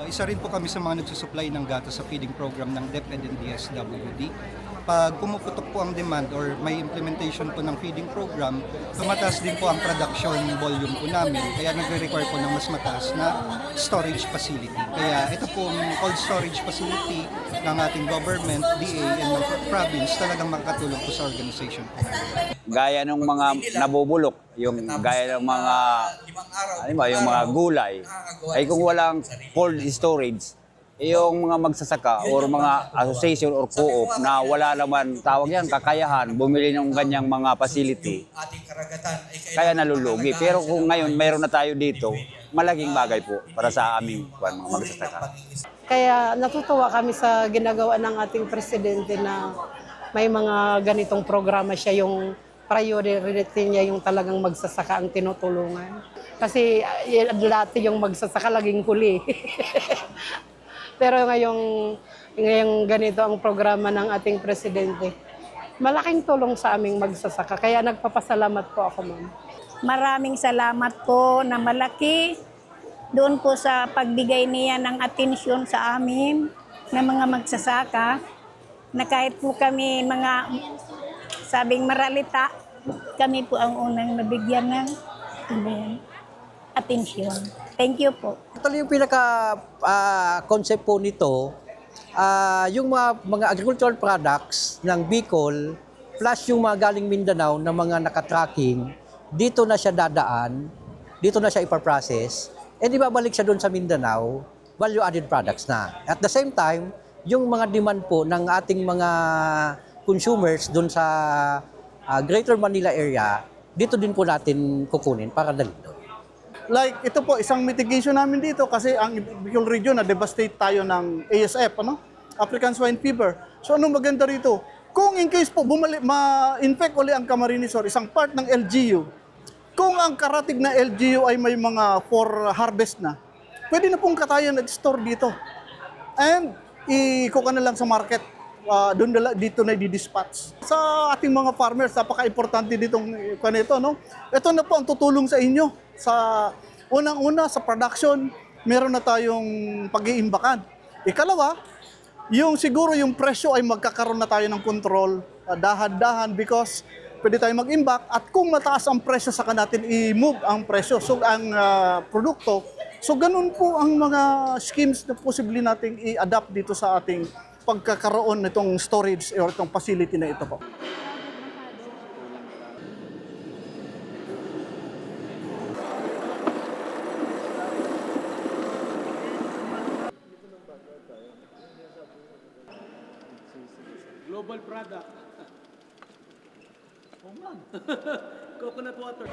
Isa rin po kami sa mga nagsusupply ng gatas sa feeding program ng DepEd and DSWD. Pag pumuputok po ang demand or may implementation po ng feeding program, tumataas din po ang production volume po namin. Kaya nagre-require po ng mas mataas na storage facility. Kaya ito po ang cold storage facility ng ating government, DA, and ng province talagang makakatulong po sa organization po. Gaya ng mga nabubulok, yung gaya ng mga yung mga gulay, ay kung walang cold storage, yung mga magsasaka or mga association or co-op na wala naman tawag yan, kakayahan, bumili ng ganyang mga facility, kaya nalulugi. Pero kung ngayon mayroon na tayo dito, malaking bagay po para sa aming mga magsasaka. Kaya natutuwa kami sa ginagawa ng ating presidente na may mga ganitong programa siya, yung priority niya yung talagang magsasaka ang tinutulungan. Kasi dati yung magsasaka laging huli. Pero ngayong ganito ang programa ng ating presidente, malaking tulong sa aming magsasaka. Kaya nagpapasalamat po ako, ma'am. Maraming salamat po na malaki doon po sa pagbigay niya ng atensyon sa amin na mga magsasaka, na kahit po kami mga sabing maralita, kami po ang unang nabigyan ng atensyon. Thank you po. Actually, yung pinaka-concept po nito, yung mga agricultural products ng Bicol plus yung mga galing Mindanao na mga nakatracking, dito na siya dadaan, dito na siya ipaprocess, and ibabalik siya doon sa Mindanao, value-added products na. At the same time, yung mga demand po ng ating mga consumers doon sa Greater Manila area, dito din po natin kukunin para dalhin doon. Like ito po, isang mitigation namin dito kasi ang Bicol region na devastate tayo ng ASF, African Swine Fever. So anong maganda rito? Kung in case po ma-infect uli ang Camarines Sur, isang part ng LGU, kung ang karatig na LGU ay may mga for harvest na, pwede na pong katayan at store dito. And ikuha na lang sa market, dito na i-dispatch. Sa ating mga farmers, napaka-importante ditong kanito, Ito na po ang tutulong sa inyo. Sa unang-una, sa production, meron na tayong pag-iimbakan. Ikalawa, siguro yung presyo ay magkakaroon na tayo ng control, dahan-dahan, because pwede tayo mag-imbak at kung mataas ang presyo, saka natin i-move ang presyo, so ang produkto. So ganun po ang mga schemes na posible nating i-adapt dito sa ating pagkakaroon nitong storage or itong facility na ito po. Global product. Oh man. Coconut water.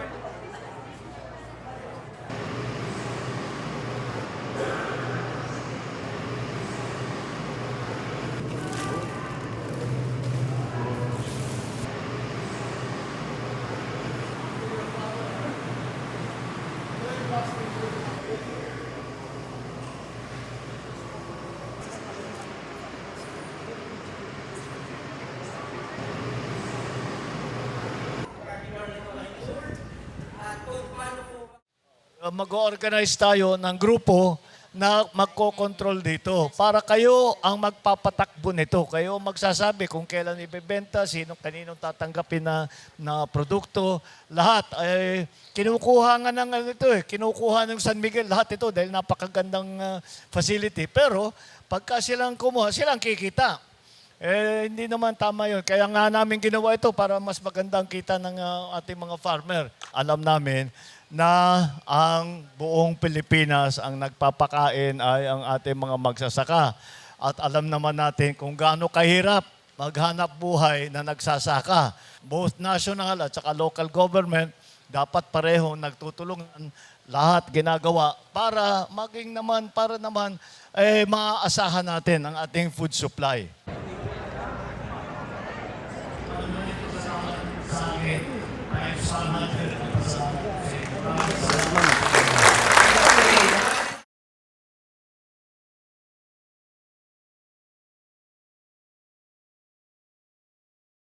Mag-organize tayo ng grupo na magko-control dito para kayo ang magpapatakbo nito. Kayo magsasabi kung kailan ibebenta, kaninong tatanggapin na produkto. Lahat ay kinukuha nga ng kinukuha ng San Miguel lahat ito dahil napakagandang facility. Pero pagka silang kumuha, silang kikita. Hindi naman tama yun. Kaya nga namin ginawa ito para mas magandang kita ng ating mga farmer. Alam namin na ang buong Pilipinas ang nagpapakain ay ang ating mga magsasaka. At alam naman natin kung gaano kahirap maghanap buhay na nagsasaka. Both national at saka local government, dapat pareho nagtutulungan, lahat ginagawa para naman maaasahan natin ang ating food supply. Sa akin, ay